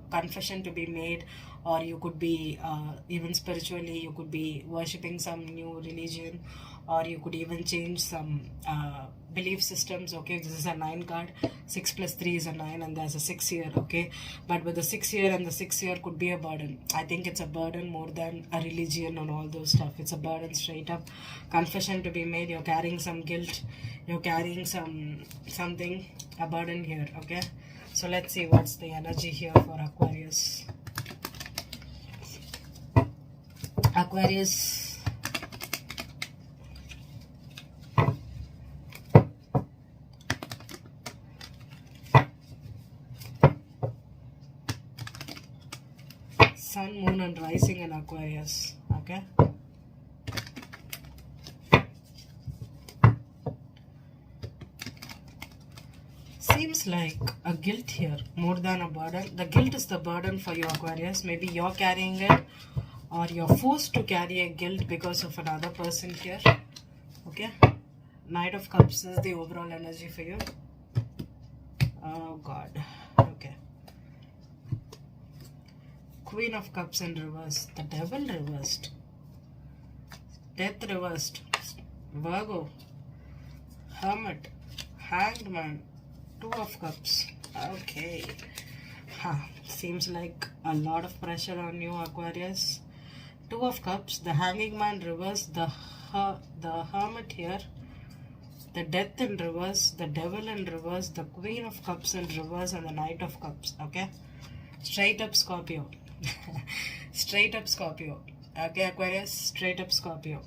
confession to be made, or you could be even spiritually, you could be worshipping some new religion, or you could even change some belief systems. Okay, this is a 9 card. 6 plus 3 is a 9, and there's a 6 here. Okay, but with the 6 here and the 6 here could be a burden. I think it's a burden more than a religion and all those stuff. It's a burden straight up. Confession to be made. You're carrying some guilt, you're carrying something, a burden here. Okay, so let's see what's the energy here for Aquarius. Aquarius, Sun, Moon and Rising in Aquarius. Okay, seems like a guilt here more than a burden. The guilt is the burden for you, Aquarius. Maybe you're carrying it, or you're forced to carry a guilt because of another person here. Okay, Knight of Cups is the overall energy for you. Oh God. Okay, Queen of Cups in reverse, the Devil reversed, Death reversed, Virgo, Hermit, Hanged Man, 2 of Cups. Okay, seems like a lot of pressure on you, Aquarius. 2 of Cups, the Hanging Man reverse, the Hermit here, the Death in reverse, the Devil in reverse, the Queen of Cups in reverse, and the Knight of Cups. Okay, straight up Scorpio. Straight up Scorpio. Okay, Aquarius, straight up Scorpio.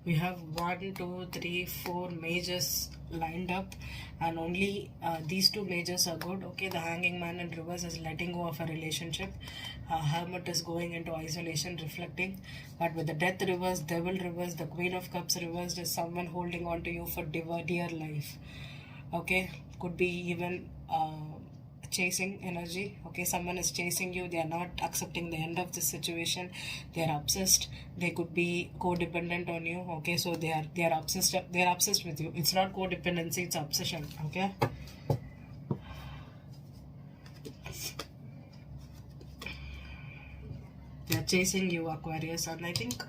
We have 1, 2, 3, 4 majors lined up, and only these 2 majors are good. Okay, the Hanging Man in reverse is letting go of a relationship. Hermit is going into isolation, reflecting. But with the Death reverse, Devil reverse, the Queen of Cups reversed is someone holding on to you for dear life. Okay, could be even chasing energy. Okay, someone is chasing you. They are not accepting the end of this situation. They are obsessed. They could be codependent on you. Okay, so they are obsessed. They are obsessed with you. It's not codependency, it's obsession. Okay, they are chasing you, Aquarius, and I think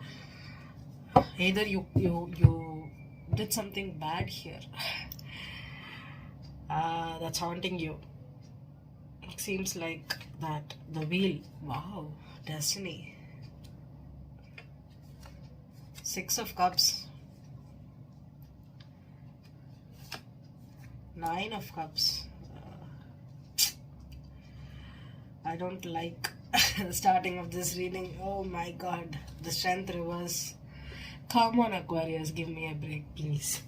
either you did something bad here that's haunting you. It seems like that. The Wheel. Wow, Destiny. 6 of Cups, 9 of Cups. I don't like the starting of this reading. Oh my God, the Strength reverse. Come on, Aquarius, give me a break, please.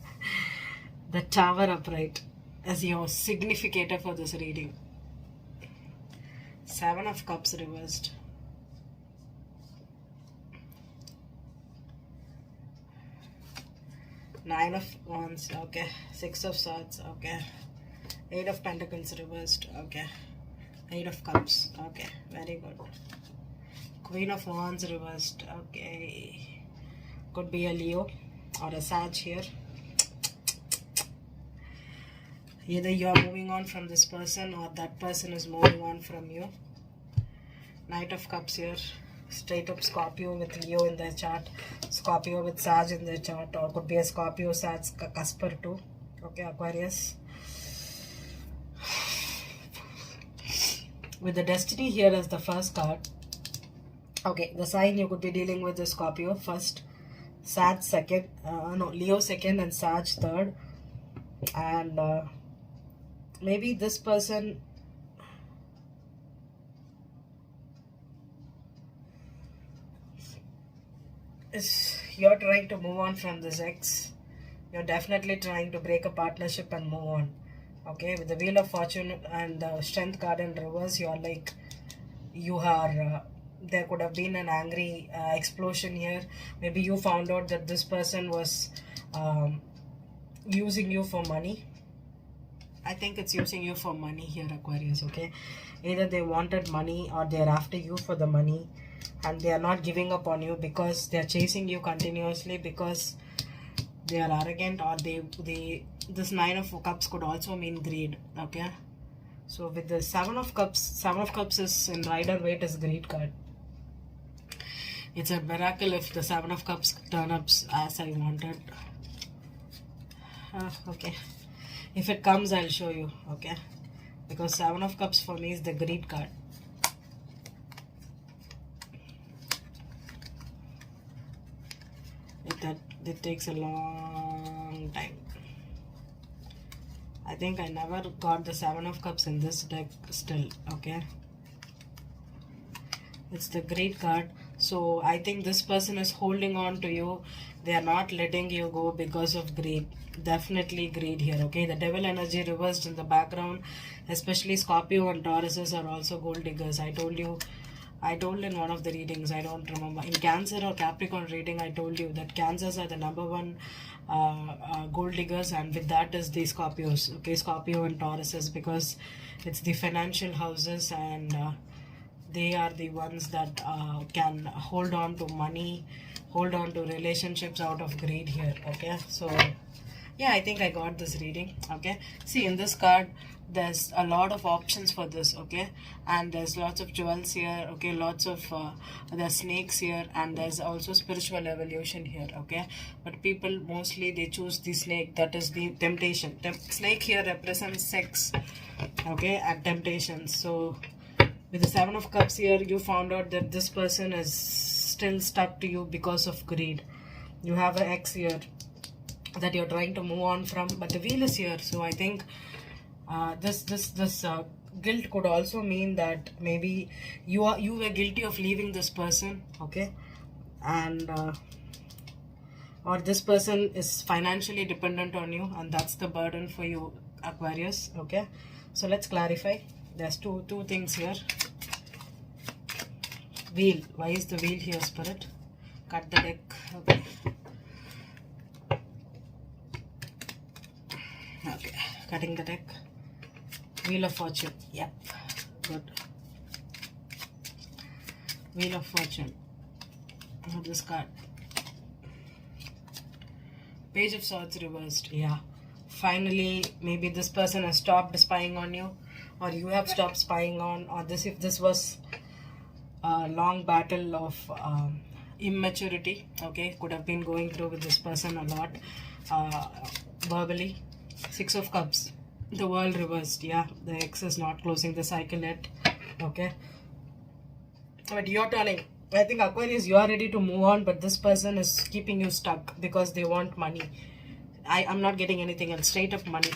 The Tower upright as your significator for this reading. 7 of Cups reversed. Nine of Wands. Okay. 6 of Swords. Okay. 8 of Pentacles reversed. Okay. 8 of Cups. Okay. Very good. Queen of Wands reversed. Okay. Could be a Leo or a Sag here. Either you are moving on from this person, or that person is moving on from you. Knight of Cups here. Straight up Scorpio with Leo in their chart. Scorpio with Sag in their chart. Or could be a Scorpio, Sag, Casper too. Okay, Aquarius. With the Destiny here as the first card. Okay, the sign you could be dealing with is Scorpio first. Sag second. Leo second and Sag third. And maybe this person you're trying to move on from this ex. You're definitely trying to break a partnership and move on. Okay, with the Wheel of Fortune and the Strength card in reverse, you're like, you are there could have been an angry explosion here. Maybe you found out that this person was using you for money. I think it's using you for money here, Aquarius, okay? Either they wanted money or they're after you for the money, and they are not giving up on you because they're chasing you continuously because they are arrogant, or this Nine of Cups could also mean greed, okay? So with the Seven of Cups is in Rider Waite is greed card. It's a miracle if the Seven of Cups turn up as I wanted. Okay. If it comes, I'll show you, okay? Because Seven of Cups for me is the greed card. It takes a long time. I think I never got the Seven of Cups in this deck still, okay? It's the greed card. So I think this person is holding on to you. They are not letting you go because of greed. Definitely greed here, okay? The devil energy reversed in the background, especially Scorpio and Tauruses are also gold diggers. I told in one of the readings, I don't remember, in Cancer or Capricorn reading, I told you that Cancers are the number one gold diggers, and with that is the Scorpios, okay? Scorpio and Tauruses, because it's the financial houses, and they are the ones that can hold on to money, hold on to relationships out of greed here, okay? So yeah, I think I got this reading, okay? See, in this card there's a lot of options for this, okay? And there's lots of jewels here, okay? Lots of there's snakes here, and there's also spiritual evolution here, okay? But people mostly they choose the snake, that is the temptation. Snake here represents sex, okay, and temptations. So with the Seven of Cups here, you found out that this person is still stuck to you because of greed. You have an ex here that you're trying to move on from, but the Wheel is here. So I think this guilt could also mean that maybe you were guilty of leaving this person, okay? And or this person is financially dependent on you, and that's the burden for you, Aquarius, okay? So let's clarify. There's two things here. Wheel. Why is the Wheel here, Spirit? Cut the deck. Okay. Okay. Cutting the deck. Wheel of Fortune. Yep. Good. Wheel of Fortune. This card. Page of Swords reversed. Yeah. Finally, maybe this person has stopped spying on you, or you have stopped spying on, or if this was a long battle of immaturity, okay, could have been going through with this person a lot verbally. Six of Cups, the World reversed. Yeah, the ex is not closing the cycle yet, okay? But you're turning. I think Aquarius, you are ready to move on, but this person is keeping you stuck because they want money. I'm not getting anything else. Straight up money.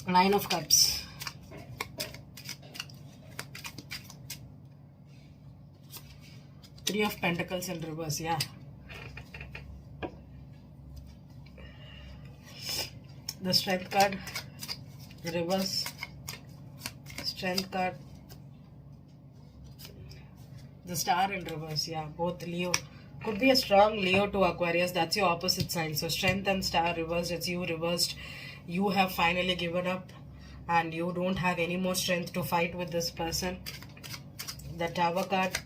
Nine of Cups. Three of Pentacles in reverse, yeah. The Strength card, reverse. Strength card. The Star in reverse, yeah. Both Leo. Could be a strong Leo to Aquarius. That's your opposite sign. So Strength and Star reversed. It's you reversed. You have finally given up, and you don't have any more strength to fight with this person. The Tower card.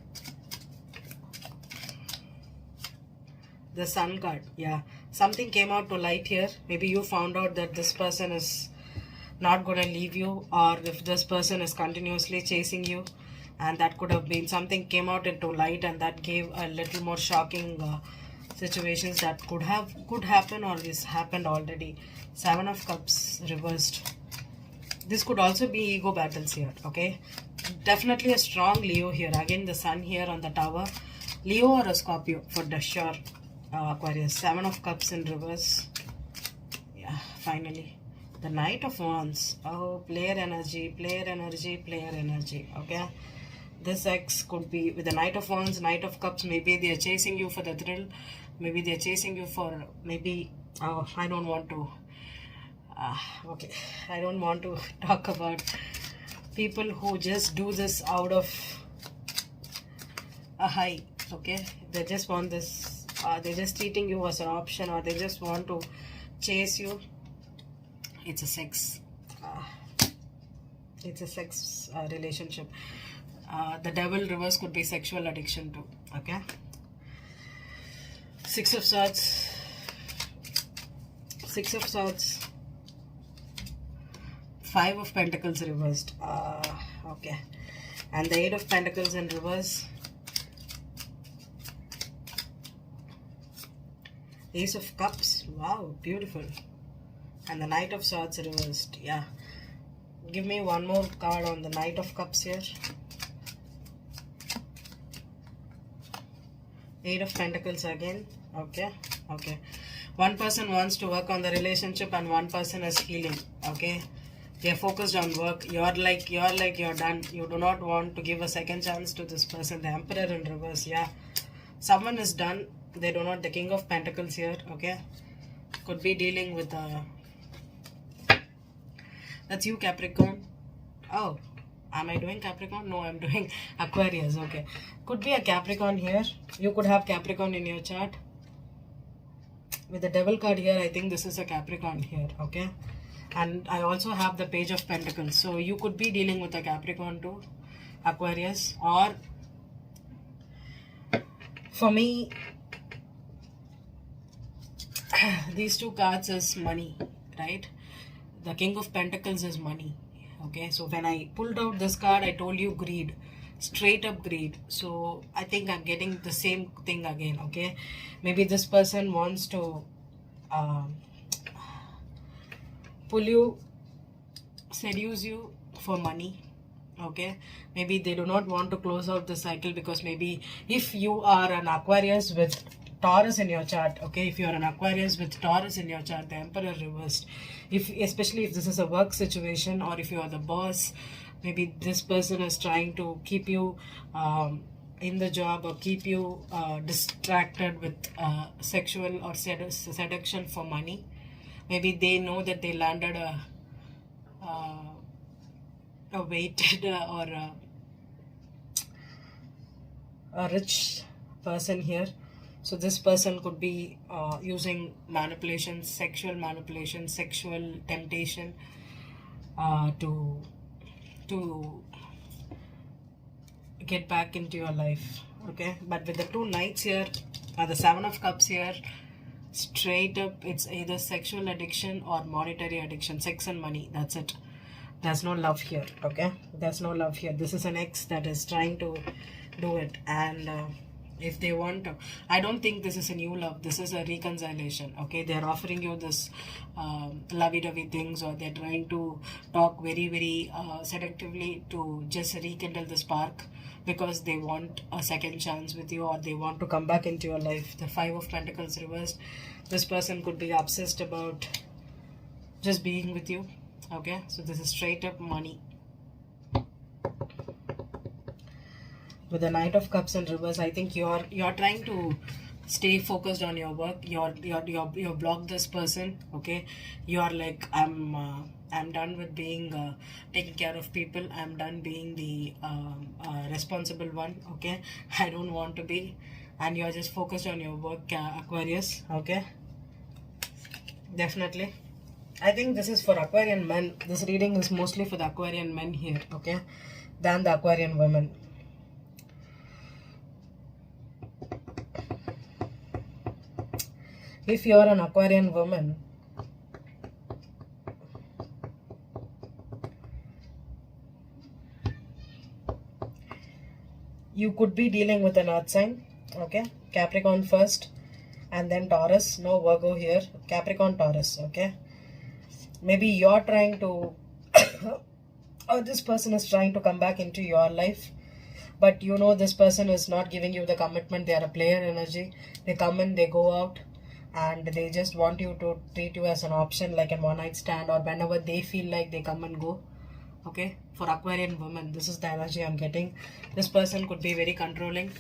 The Sun card. Yeah. Something came out to light here. Maybe you found out that this person is not going to leave you, or if this person is continuously chasing you, and that could have been something came out into light, and that gave a little more shocking situations that could happen, or is happened already. Seven of Cups reversed. This could also be ego battles here, okay? Definitely a strong Leo here. Again, the Sun here on the Tower. Leo or a Scorpio for the sure, Aquarius. Seven of Cups in reverse. Yeah, finally. The Knight of Wands. Oh, player energy, player energy, player energy, okay? This ex could be with the Knight of Wands, Knight of Cups. Maybe they are chasing you for the thrill. Maybe they are chasing you for maybe. Oh, I don't want to. Okay, I don't want to talk about people who just do this out of a high. Okay, they just want this. They're just treating you as an option, or they just want to chase you. it's a sex. It's a sex relationship. The devil reverse could be sexual addiction too. Okay. Six of Swords. Five of Pentacles reversed. Okay. And the Eight of Pentacles in reverse. Ace of Cups. Wow, beautiful. And the Knight of Swords reversed. Yeah. Give me one more card on the Knight of Cups here. Eight of Pentacles again. Okay. One person wants to work on the relationship and one person is healing. Okay. They're focused on work. You're done. You do not want to give a second chance to this person. The Emperor in reverse. Yeah. Someone is done. They do not. The King of Pentacles here. Okay. Could be dealing with that's you, Capricorn. Oh. Am I doing Capricorn? No, I'm doing Aquarius. Okay. Could be a Capricorn here. You could have Capricorn in your chart. With the Devil card here, I think this is a Capricorn here. Okay. And I also have the Page of Pentacles. So you could be dealing with a Capricorn too. Aquarius. Or for me, these two cards is money. Right? The King of Pentacles is money. Okay, so when I pulled out this card, I told you greed, straight up greed. So I think I'm getting the same thing again. Okay, maybe this person wants to pull you, seduce you for money. Okay, maybe they do not want to close out the cycle, because maybe if you are an Aquarius with Taurus in your chart, okay, if you are an Aquarius with Taurus in your chart, the Emperor reversed, especially if this is a work situation, or if you are the boss, maybe this person is trying to keep you in the job, or keep you distracted with sexual or seduction for money. Maybe they know that they landed a weighted or a rich person here. So this person could be using manipulation, sexual temptation to get back into your life. Okay, but with the two Knights here, the Seven of Cups here, straight up it's either sexual addiction or monetary addiction, sex and money. That's it. There's no love here. Okay, there's no love here. This is an ex that is trying to do it, and if they want to, I don't think this is a new love. This is a reconciliation. Okay, they're offering you this lovey-dovey things, or they're trying to talk very, very seductively to just rekindle the spark, because they want a second chance with you, or they want to come back into your life. The Five of Pentacles reversed. This person could be obsessed about just being with you. Okay, so this is straight up money. With the Knight of Cups in reverse, I think you're trying to stay focused on your work. You're blocked this person. Okay, you're like, I'm done with being taking care of people. I'm done being the responsible one. Okay, I don't want to be, and you're just focused on your work, Aquarius. Okay, definitely. I think this is for Aquarian men. This reading is mostly for the Aquarian men here. Okay, than the Aquarian women. If you are an Aquarian woman, you could be dealing with an earth sign. Okay, Capricorn first and then Taurus. No Virgo here. Capricorn, Taurus. Okay, maybe you're trying to or this person is trying to come back into your life, but you know this person is not giving you the commitment. They are a player energy. They come in, they go out, and they just want you to treat you as an option, like a one night stand, or whenever they feel like they come and go. Okay, for Aquarian women, this is the energy I'm getting. This person could be very controlling.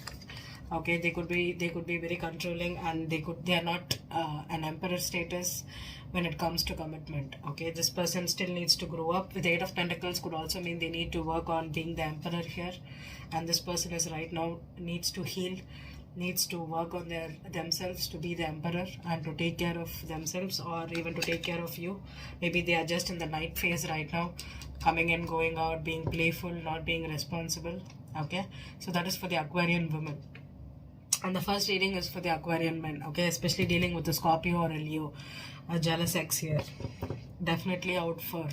Okay, they could be very controlling, and they are not an Emperor status when it comes to commitment. Okay, this person still needs to grow up. With the Eight of Pentacles could also mean they need to work on being the Emperor here, and this person is right now needs to heal needs to work on themselves to be the emperor and to take care of themselves, or even to take care of you. Maybe they are just in the night phase right now, coming in, going out, being playful, not being responsible. Okay, so that is for the Aquarian women. And the first reading is for the Aquarian men, okay, especially dealing with a Scorpio or a Leo, a jealous ex here. Definitely out for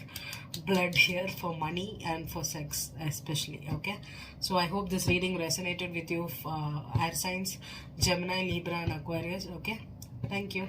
blood here, for money and for sex especially. Okay, so I hope this reading resonated with you, air signs Gemini, Libra and Aquarius. Okay, thank you.